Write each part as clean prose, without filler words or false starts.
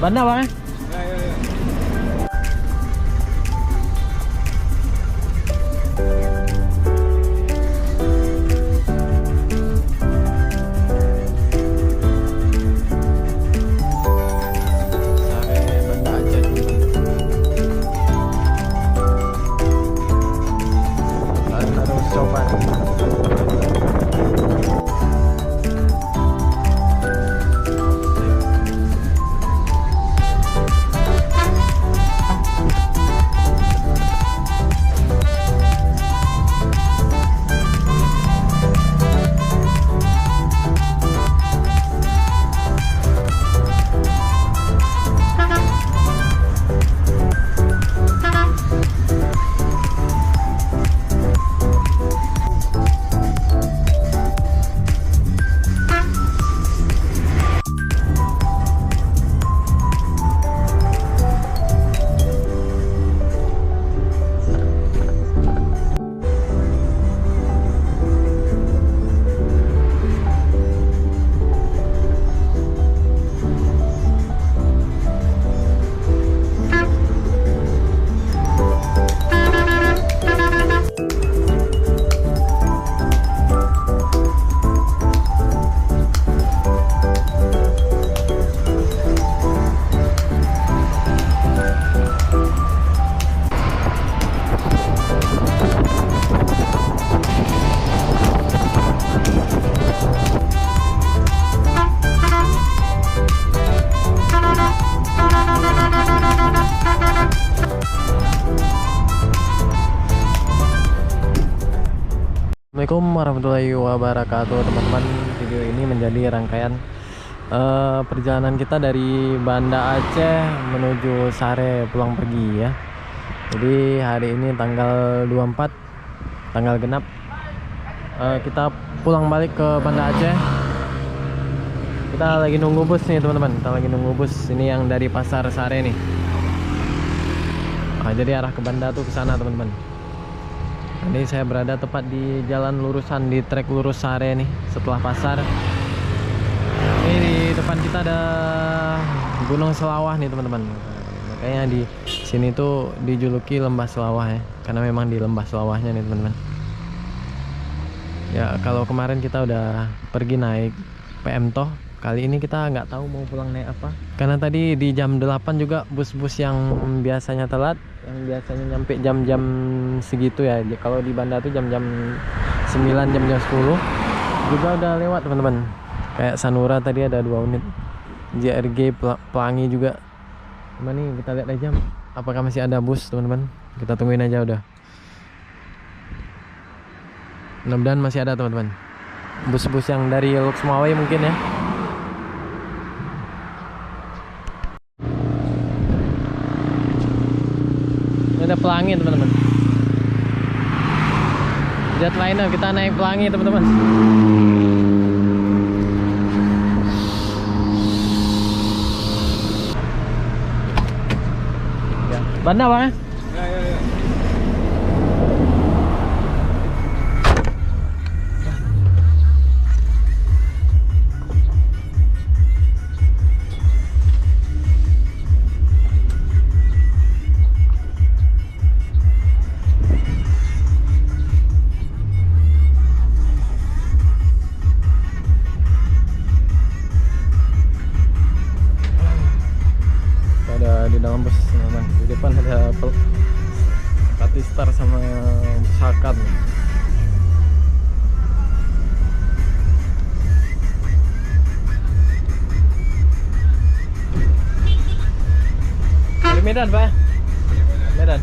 Banda bang? Ya, ya, ya. Sare Banda Aceh teman-teman. Kalian harus coba. Assalamualaikum warahmatullahi wabarakatuh teman-teman. Video ini menjadi rangkaian perjalanan kita dari Banda Aceh menuju Sare pulang pergi ya. Jadi hari ini tanggal 24 tanggal genap, kita pulang balik ke Banda Aceh. Kita lagi nunggu bus nih teman-teman. Kita lagi nunggu bus ini yang dari pasar Sare nih. Jadi arah ke Banda tuh ke sana teman-teman. Ini saya berada tepat di jalan lurusan, di trek lurus Sare nih setelah pasar. Ini di depan kita ada Gunung Selawah nih teman-teman. Makanya di sini tuh dijuluki Lembah Selawah ya, karena memang di Lembah Selawahnya nih teman-teman. Ya kalau kemarin kita udah pergi naik PM Toh, kali ini kita nggak tahu mau pulang naik apa. Karena tadi di jam 8 juga bus-bus yang biasanya telat, yang biasanya nyampe jam-jam segitu ya, kalau di Banda tuh jam-jam 9, jam-jam 10 juga udah lewat teman-teman. Kayak Sanura tadi ada 2 unit, JRG Pelangi juga. Cuman nih kita lihat aja apakah masih ada bus teman-teman. Kita tungguin aja udah. Mudah-mudahan masih ada teman-teman. Bus-bus yang dari Luxmawai mungkin ya. Ada Pelangi teman-teman. Jetliner, kita naik Pelangi teman-teman. Ya. Banda bang? Ya, ya, ya. Di dalam bus teman-teman. Di depan ada Katistar sama Sakat. Dari Medan Pak? Medan.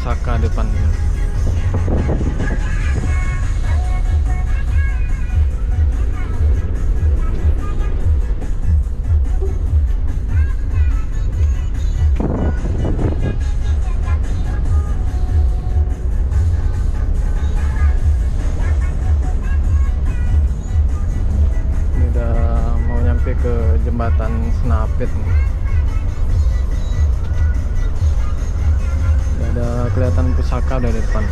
pusaka depan. Ini udah mau nyampe ke jembatan Senapit nih. Ada kelihatan pusaka dari depan.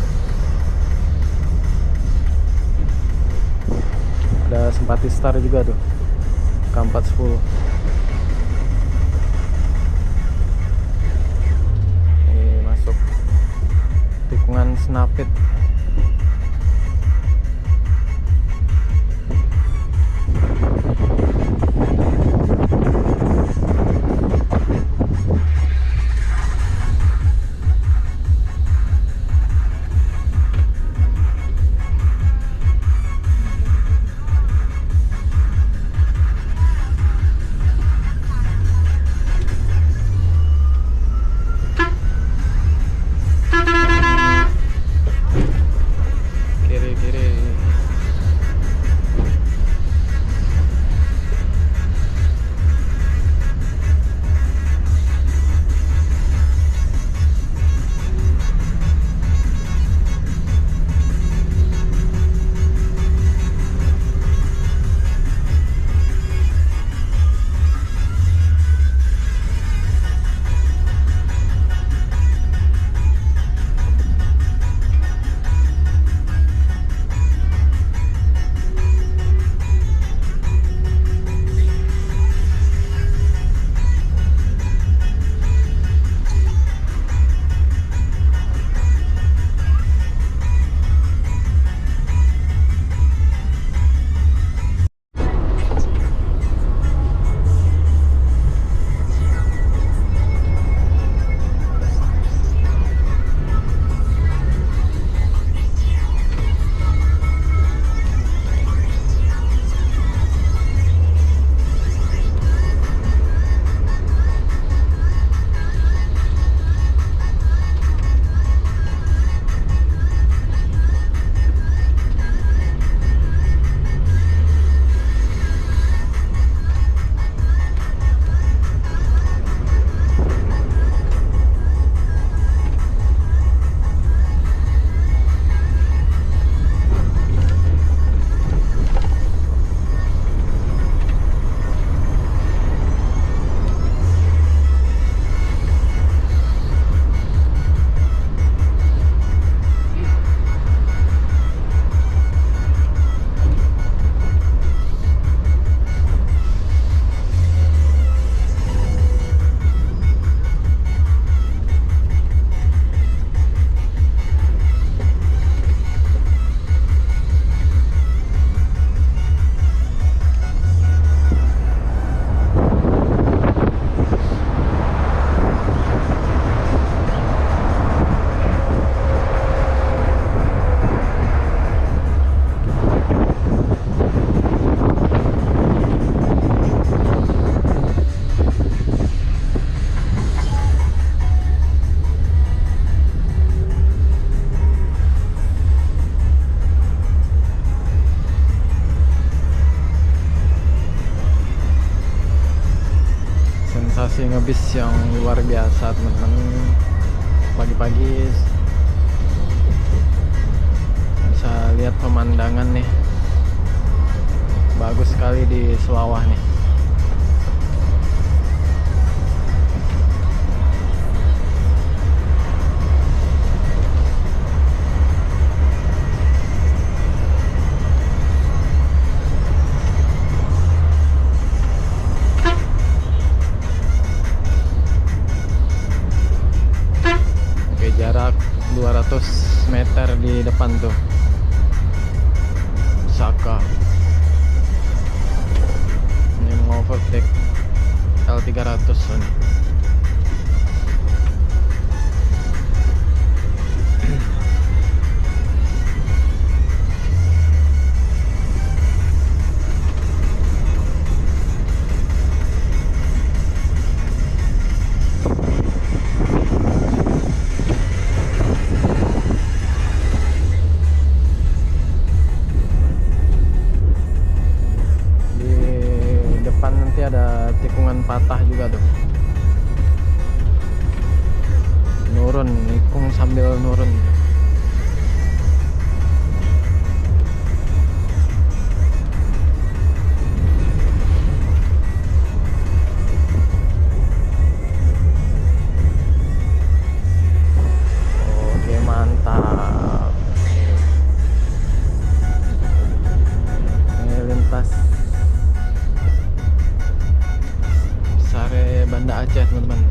Ada Simpati Star juga tuh, K410. Ini masuk tikungan Senapit. Sensasi ngebis yang luar biasa teman-teman. Pagi-pagi bisa lihat pemandangan nih, bagus sekali di Selawah nih. Jarak 200 meter di depan tuh Saka. Ini mau overtake L300 nih. sambil nurun. Oke, mantap. Ini lintas Sare Banda Aceh, teman-teman.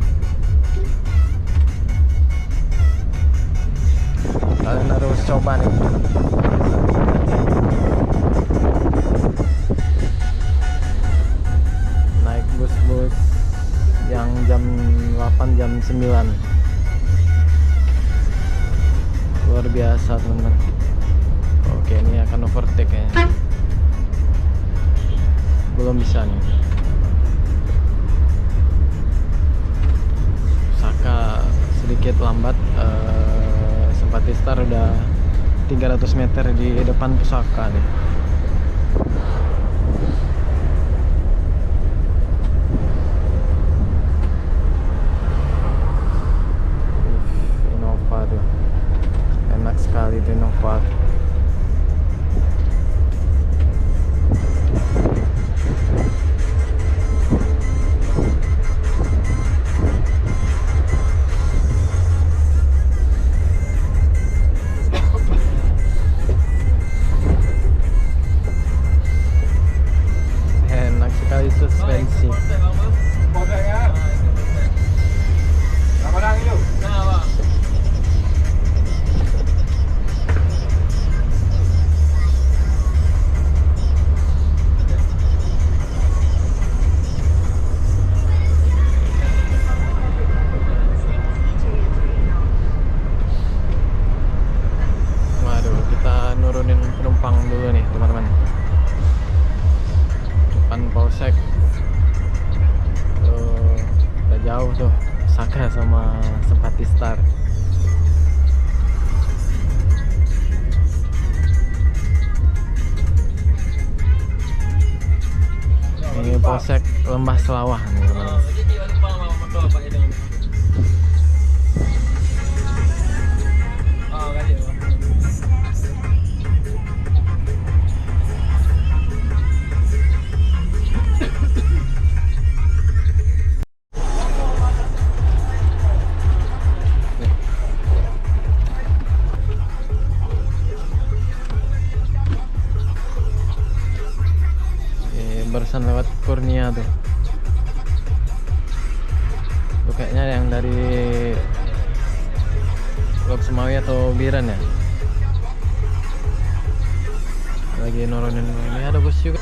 Kalian harus coba nih. Naik bus-bus yang jam 8, jam 9. Luar biasa, teman-teman. Oke, ini akan overtake kayaknya. Belum bisa nih. Saka sedikit lambat. Sempatistar udah 300 meter di depan Pusaka nih. Innova tuh, enak sekali tuh Innova. Enak sekali suspensi. Waduh, kita nurunin penumpang dulu nih, teman-teman. Depan Polsek. Tuh, udah jauh tuh Saka sama Sempatistar. Ini Polsek Lembah Selawah nih, teman-teman. Barusan lewat Kurnia tuh. Tuh kayaknya yang dari Lok Semawi atau Biren ya. Lagi nurunin. Ini ada bus juga.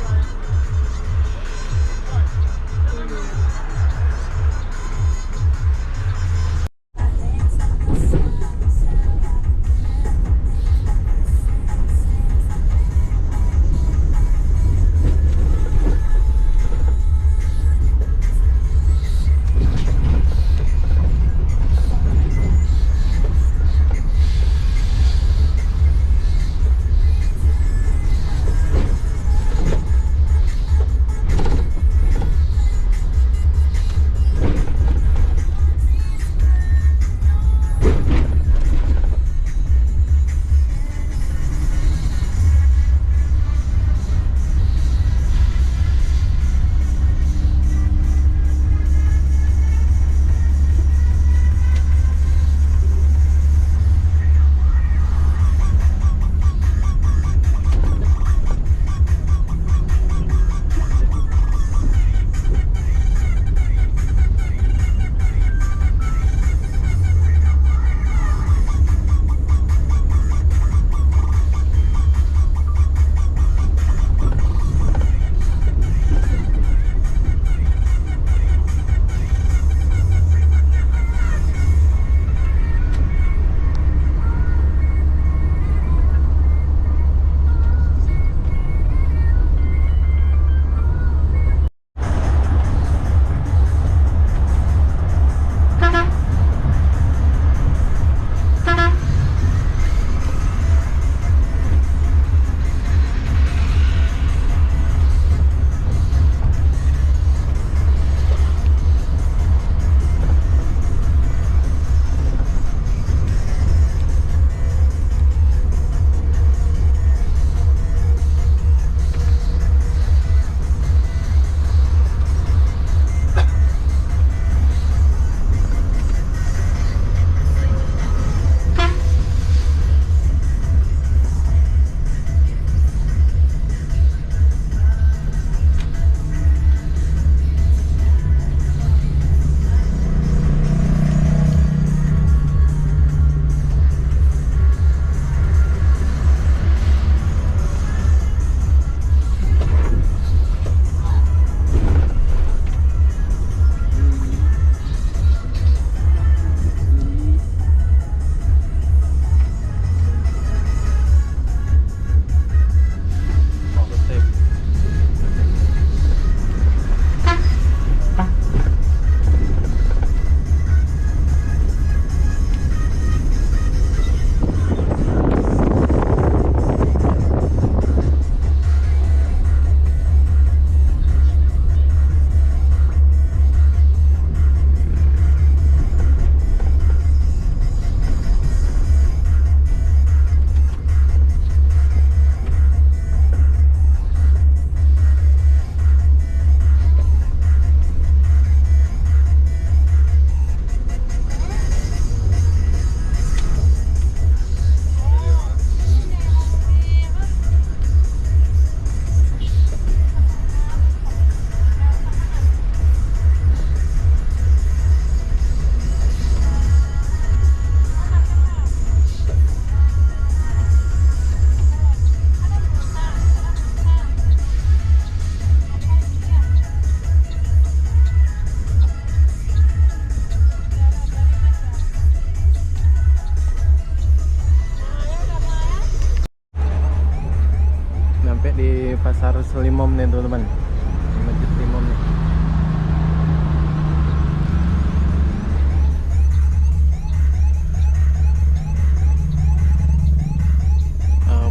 harus Limom nih teman-teman, di Masjid Limom nih.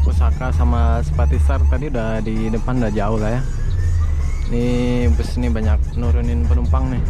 Pusaka sama Sepatisar tadi udah di depan, udah jauh lah ya. Ini bus ini banyak nurunin penumpang nih.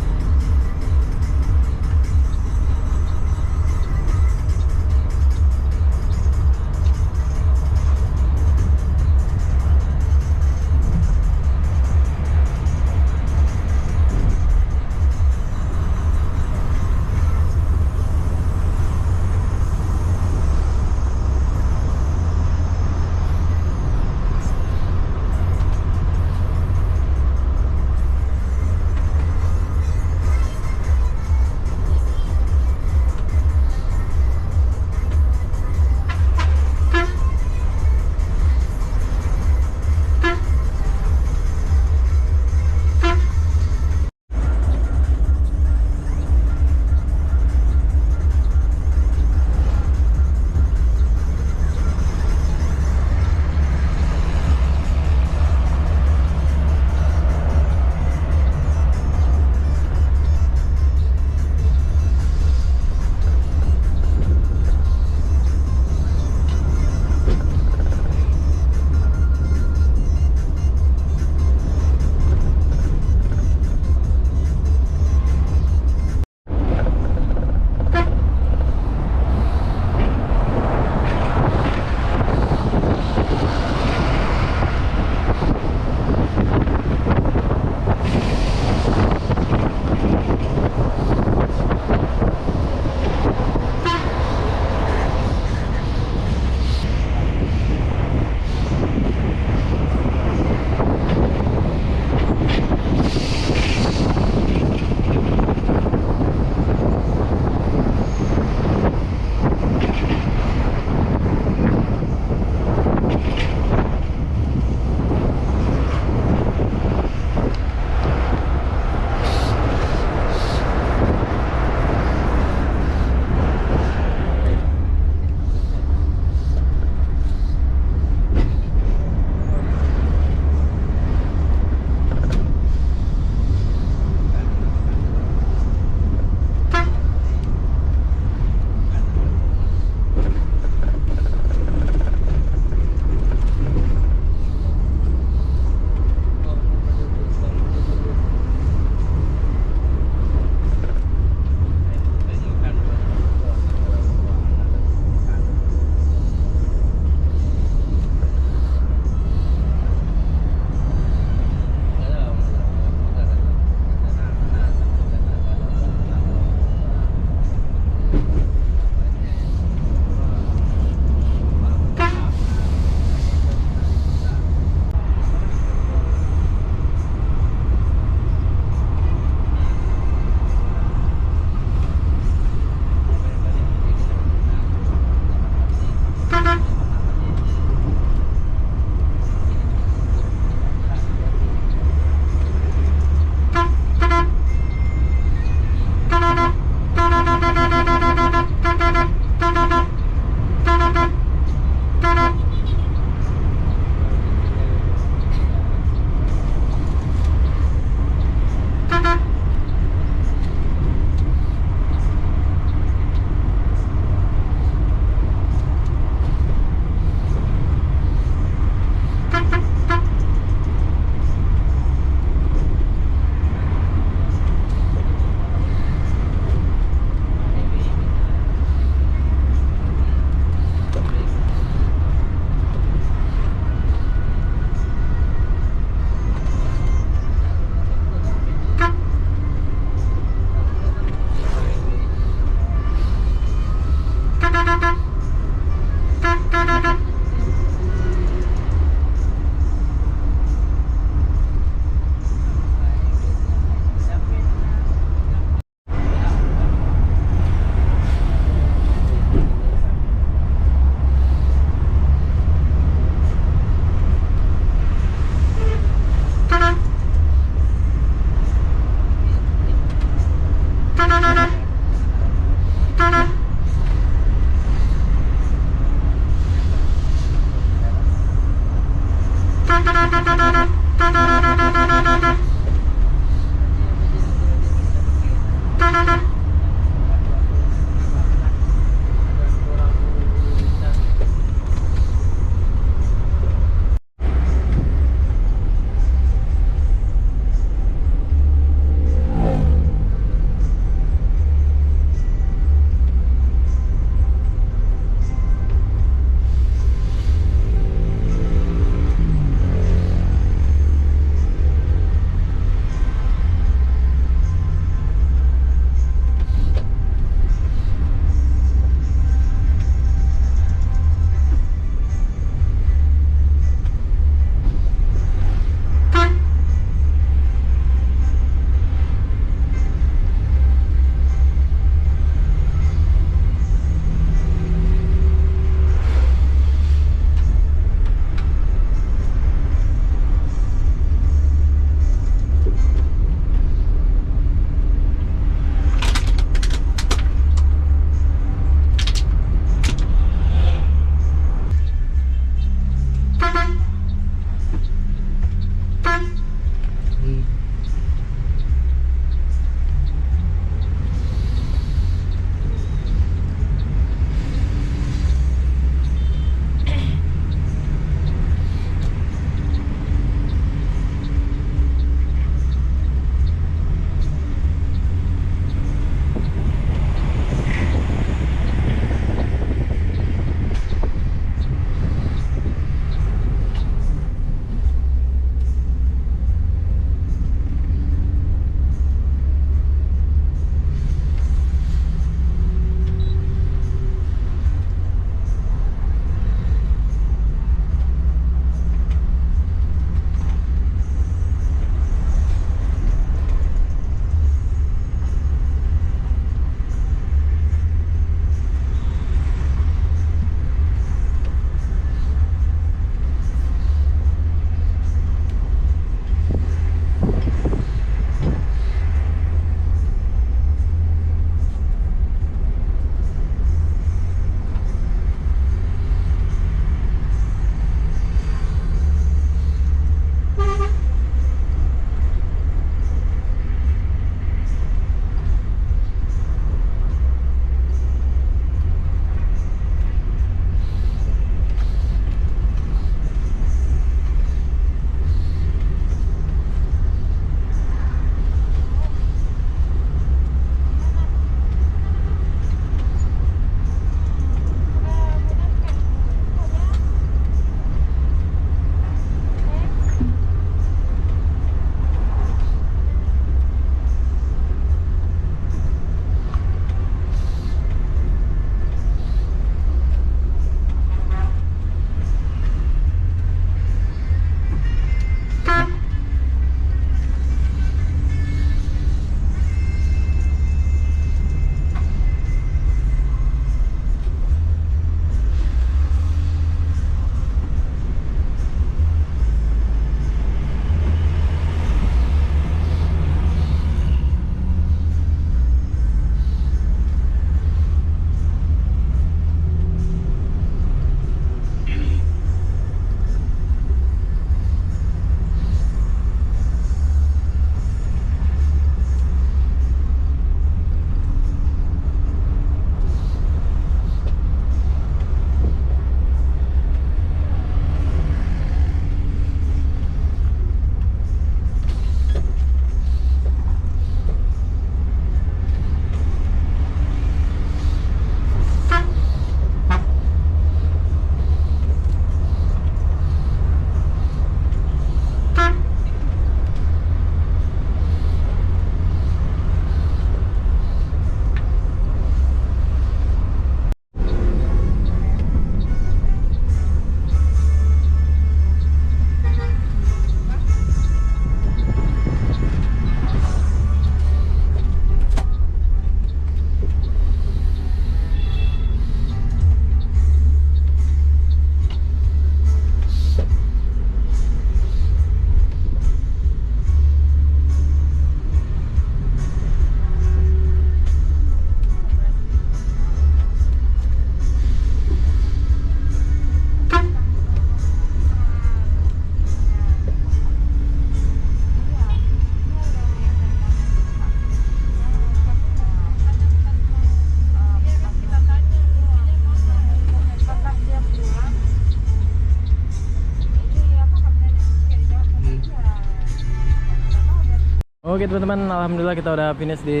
Oke teman-teman, alhamdulillah kita udah finish di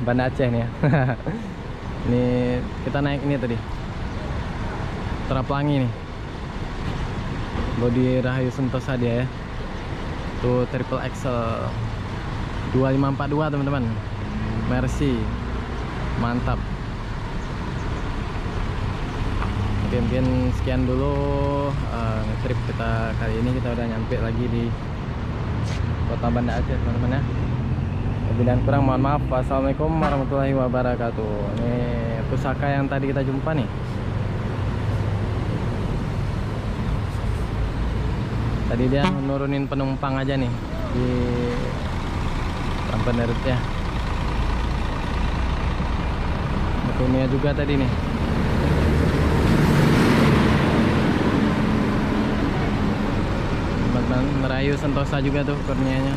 Banda Aceh nih ya. Ini kita naik ini tadi, Teraplangi nih. Bodi Rahayu Sentosa dia ya. Tuh triple axle 2542 teman-teman. Mercy. Mantap. Oke, mungkin sekian dulu trip kita kali ini. Kita udah nyampe lagi di Kota Banda Aceh teman-teman ya. Lebih dan kurang mohon maaf. Wassalamualaikum warahmatullahi wabarakatuh. Ini pusaka yang tadi kita jumpa nih. Tadi dia nurunin penumpang aja nih di Rampenerut ya. Kurnia juga tadi nih. Merayu Sentosa juga tuh kurnianya.